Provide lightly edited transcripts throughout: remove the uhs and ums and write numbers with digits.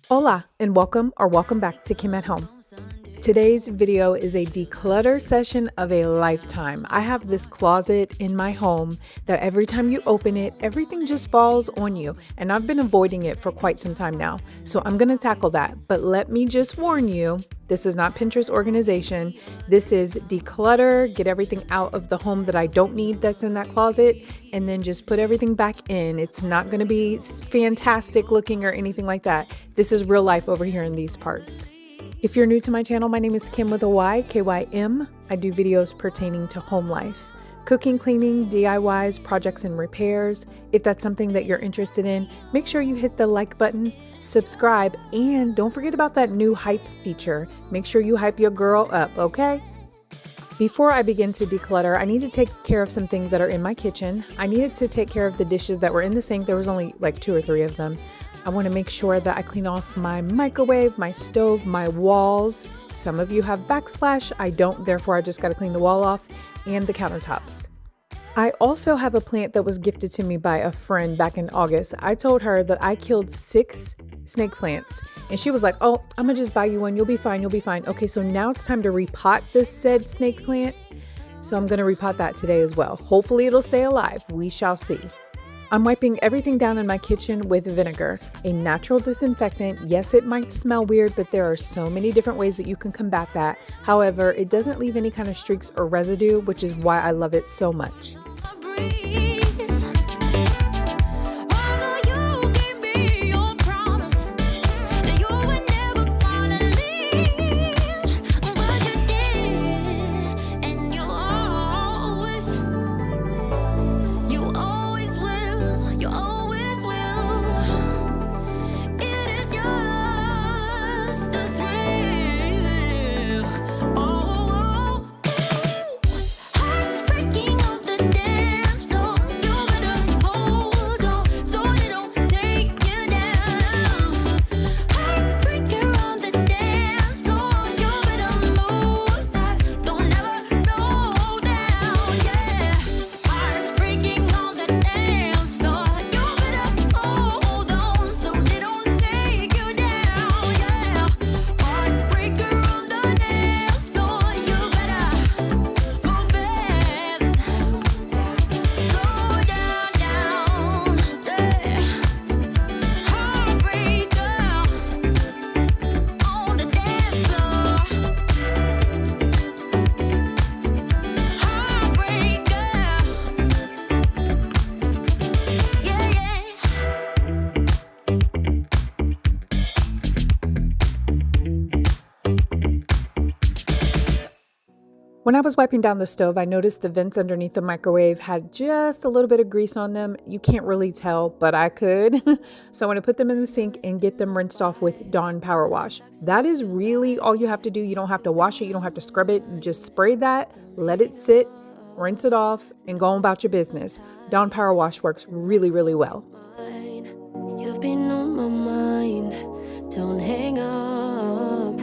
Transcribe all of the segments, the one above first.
Hola and welcome back to Kim at Home. Today's video is a declutter session of a lifetime. I have this closet in my home that every time you open it, everything just falls on you. And I've been avoiding it for quite some time now. So I'm going to tackle that. But let me just warn you, this is not Pinterest organization. This is declutter, get everything out of the home that I don't need that's in that closet, and then just put everything back in. It's not going to be fantastic looking or anything like that. This is real life over here in these parts. If you're new to my channel, my name is Kim with a Y, K-Y-M. I do videos pertaining to home life, cooking, cleaning, DIYs, projects, and repairs. If that's something that you're interested in, make sure you hit the like button, subscribe, and don't forget about that new hype feature. Make sure you hype your girl up, okay? Before I begin to declutter, I need to take care of some things that are in my kitchen. I needed to take care of the dishes that were in the sink. There was only like 2 or 3 of them. I want to make sure that I clean off my microwave, my stove, my walls. Some of you have backsplash. I don't, therefore I just got to clean the wall off, and the countertops. I also have a plant that was gifted to me by a friend back in August. I told her that I killed 6 snake plants, and she was like, oh, I'm gonna just buy you one. You'll be fine. You'll be fine. Okay, so now it's time to repot this said snake plant. So I'm gonna repot that today as well. Hopefully it'll stay alive. We shall see. I'm wiping everything down in my kitchen with vinegar, a natural disinfectant. Yes, it might smell weird, but there are so many different ways that you can combat that. However, it doesn't leave any kind of streaks or residue, which is why I love it so much. When I was wiping down the stove, I noticed the vents underneath the microwave had just a little bit of grease on them. You can't really tell, but I could. So I'm going to put them in the sink and get them rinsed off with Dawn Power Wash. That is really all you have to do. You don't have to wash it. You don't have to scrub it. You just spray that, let it sit, rinse it off, and go about your business. Dawn Power Wash works really, really well. You've been on my mind. Don't hang up.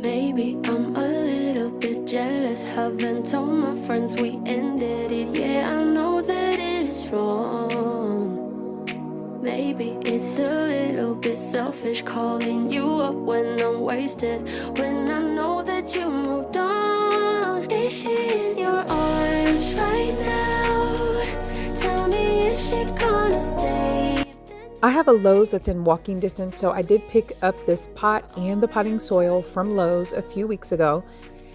Maybe I'm a little bit jealous. Haven't told my friends we ended it. Yeah, I know that it is wrong. Maybe it's a little bit selfish calling you up when I'm wasted, when I know that you moved on. Is she in your arms right now? Tell me, is she gonna stay? I have a Lowe's that's in walking distance, so I did pick up this pot and the potting soil from Lowe's a few weeks ago.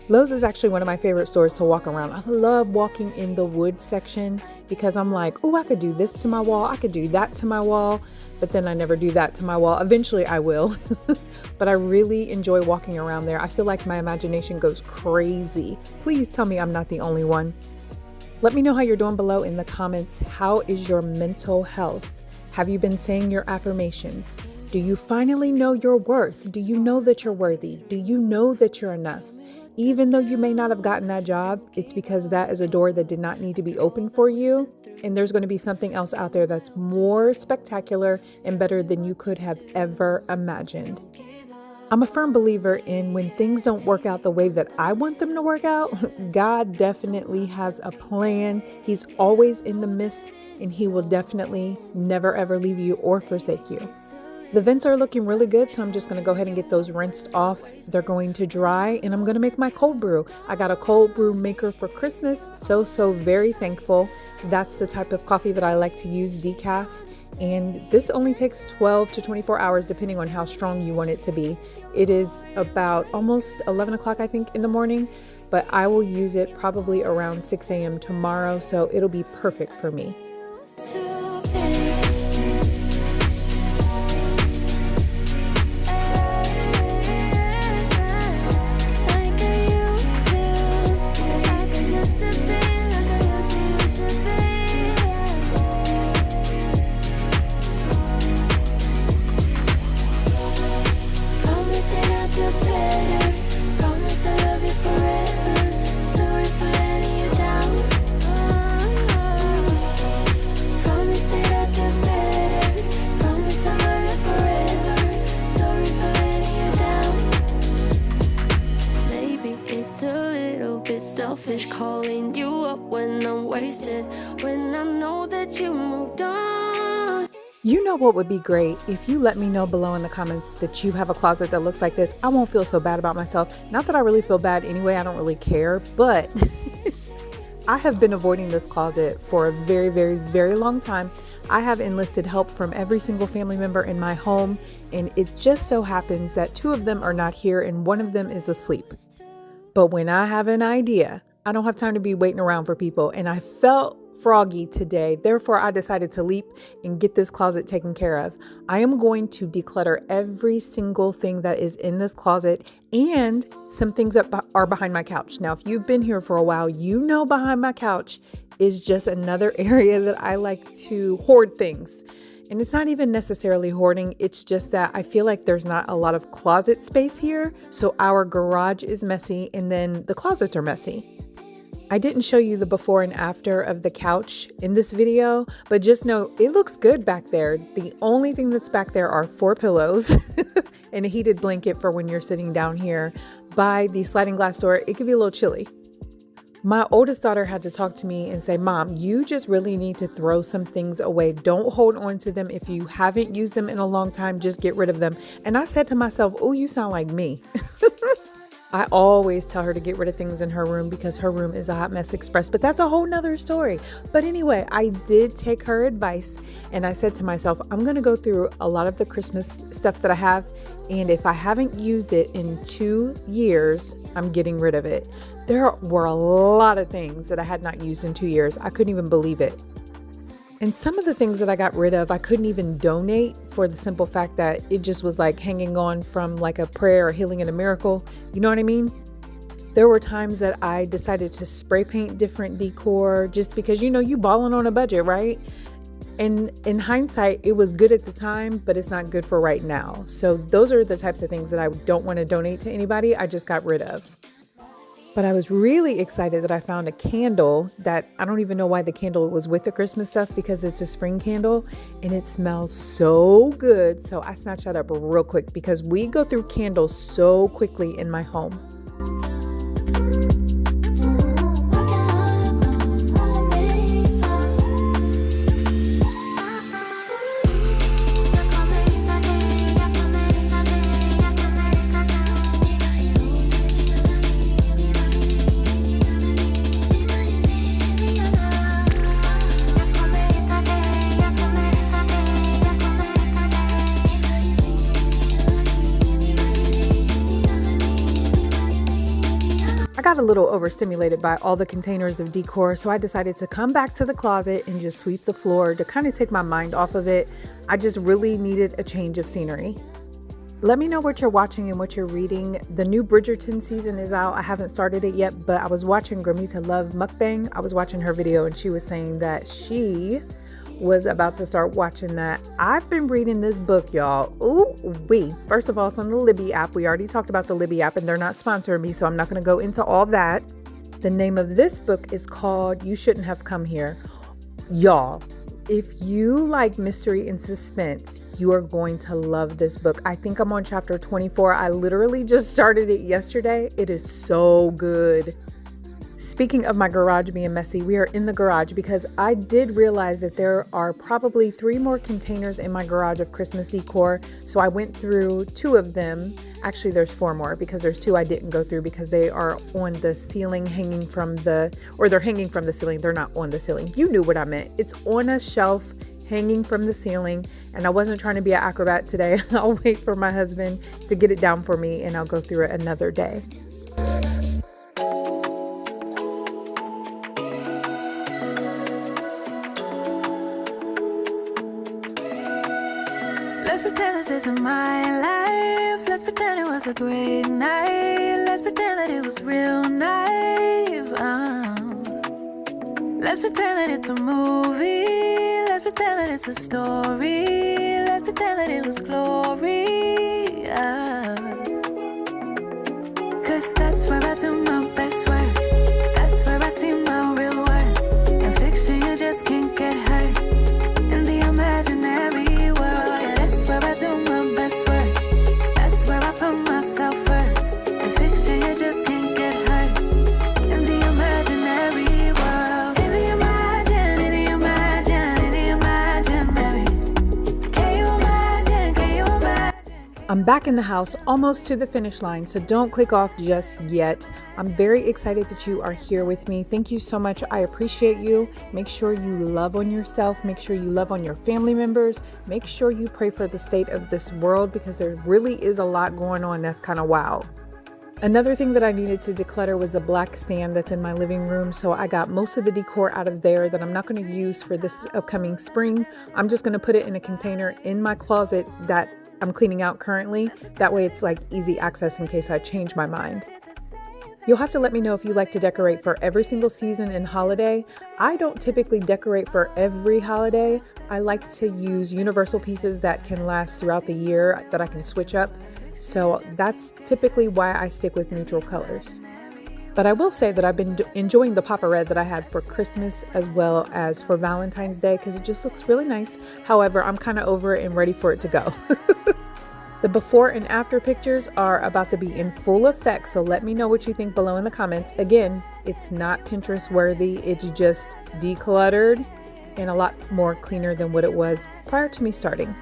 Lowe's is actually one of my favorite stores to walk around. I love walking in the wood section because I'm like, oh, I could do this to my wall. I could do that to my wall, but then I never do that to my wall. Eventually I will, but I really enjoy walking around there. I feel like my imagination goes crazy. Please tell me I'm not the only one. Let me know how you're doing below in the comments. How is your mental health? Have you been saying your affirmations? Do you finally know your worth? Do you know that you're worthy? Do you know that you're enough? Even though you may not have gotten that job, it's because that is a door that did not need to be open for you. And there's going to be something else out there that's more spectacular and better than you could have ever imagined. I'm a firm believer in when things don't work out the way that I want them to work out, God definitely has a plan. He's always in the midst, and he will definitely never ever leave you or forsake you. The vents are looking really good, so I'm just going to go ahead and get those rinsed off. They're going to dry, and I'm going to make my cold brew. I got a cold brew maker for Christmas, so very thankful. That's the type of coffee that I like to use, decaf. And this only takes 12 to 24 hours depending on how strong you want it to be. It is about almost 11 o'clock, I think, in the morning, but I will use it probably around 6 a.m. tomorrow, so it'll be perfect for me. Selfish calling you up when I'm wasted, when I know that you moved on. You know what would be great? If you let me know below in the comments that you have a closet that looks like this. I won't feel so bad about myself. Not that I really feel bad anyway, I don't really care, but I have been avoiding this closet for a very long time. I have enlisted help from every single family member in my home, and it just so happens that 2 of them are not here and 1 of them is asleep. But when I have an idea, I don't have time to be waiting around for people. And I felt froggy today. Therefore, I decided to leap and get this closet taken care of. I am going to declutter every single thing that is in this closet and some things that are behind my couch. Now, if you've been here for a while, you know behind my couch is just another area that I like to hoard things. And it's not even necessarily hoarding. It's just that I feel like there's not a lot of closet space here. So our garage is messy and then the closets are messy. I didn't show you the before and after of the couch in this video, but just know it looks good back there. The only thing that's back there are 4 pillows and a heated blanket for when you're sitting down here by the sliding glass door. It could be a little chilly. My oldest daughter had to talk to me and say, Mom, you just really need to throw some things away. Don't hold on to them. If you haven't used them in a long time, just get rid of them. And I said to myself, oh, you sound like me. I always tell her to get rid of things in her room because her room is a hot mess express, but that's a whole nother story. But anyway, I did take her advice and I said to myself, I'm going to go through a lot of the Christmas stuff that I have. And if I haven't used it in 2 years, I'm getting rid of it. There were a lot of things that I had not used in 2 years. I couldn't even believe it. And some of the things that I got rid of, I couldn't even donate for the simple fact that it just was like hanging on from like a prayer or healing and a miracle. You know what I mean? There were times that I decided to spray paint different decor just because, you know, you balling on a budget, right? And in hindsight, it was good at the time, but it's not good for right now. So those are the types of things that I don't want to donate to anybody. I just got rid of. But I was really excited that I found a candle that I don't even know why the candle was with the Christmas stuff because it's a spring candle and it smells so good. So I snatched that up real quick because we go through candles so quickly in my home. I got a little overstimulated by all the containers of decor, so I decided to come back to the closet and just sweep the floor to kind of take my mind off of it. I just really needed a change of scenery. Let me know what you're watching and what you're reading. The new Bridgerton season is out. I haven't started it yet, but I was watching Gramita Love Mukbang. I was watching her video and she was saying that she was about to start watching that. I've been reading this book, y'all. First of all, it's on the Libby app. We already talked about the Libby app and they're not sponsoring me, so I'm not going to go into all that. The name of this book is called You Shouldn't Have Come Here. Y'all, if you like mystery and suspense, you are going to love this book. I think I'm on chapter 24. I literally just started it yesterday. It is so good. Speaking of my garage being messy, we are in the garage because I did realize that there are probably 3 more containers in my garage of Christmas decor. So I went through 2 of them. Actually, there's 4 more because there's 2 I didn't go through because they are on the ceiling hanging from they're hanging from the ceiling. They're not on the ceiling. You knew what I meant. It's on a shelf hanging from the ceiling, and I wasn't trying to be an acrobat today. I'll wait for my husband to get it down for me and I'll go through it another day. Let's pretend this isn't my life. Let's pretend it was a great night. Let's pretend that it was real nice. Let's pretend that it's a movie. Let's pretend that it's a story. Let's pretend that it was glorious. 'Cause that's where I do my best work. That's where I see my real worth. In fiction you just can't get hurt. In the imaginary world, yeah, that's where I do my best work. That's where I put myself first. In fiction you just can't get hurt. In the imaginary world, in the imaginary. Can you imagine? I'm back in the house, almost to the finish line, so don't click off just yet. I'm very excited that you are here with me. Thank you so much. I appreciate you. Make sure you love on yourself. Make sure you love on your family members. Make sure you pray for the state of this world because there really is a lot going on that's kind of wild. Another thing that I needed to declutter was a black stand that's in my living room. So I got most of the decor out of there that I'm not going to use for this upcoming spring. I'm just going to put it in a container in my closet that I'm cleaning out currently. That way it's like easy access in case I change my mind. You'll have to let me know if you like to decorate for every single season and holiday. I don't typically decorate for every holiday. I like to use universal pieces that can last throughout the year that I can switch up. So that's typically why I stick with neutral colors. But I will say that I've been enjoying the Papa Red that I had for Christmas as well as for Valentine's Day because it just looks really nice. However, I'm kind of over it and ready for it to go. The before and after pictures are about to be in full effect, so let me know what you think below in the comments. Again, it's not Pinterest worthy, it's just decluttered and a lot more cleaner than what it was prior to me starting.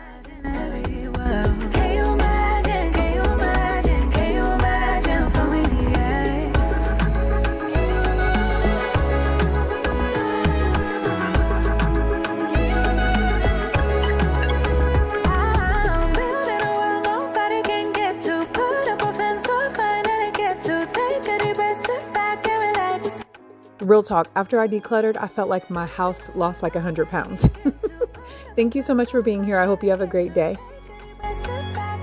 Real talk, after I decluttered, I felt like my house lost like 100 pounds. Thank you so much for being here. I hope you have a great day.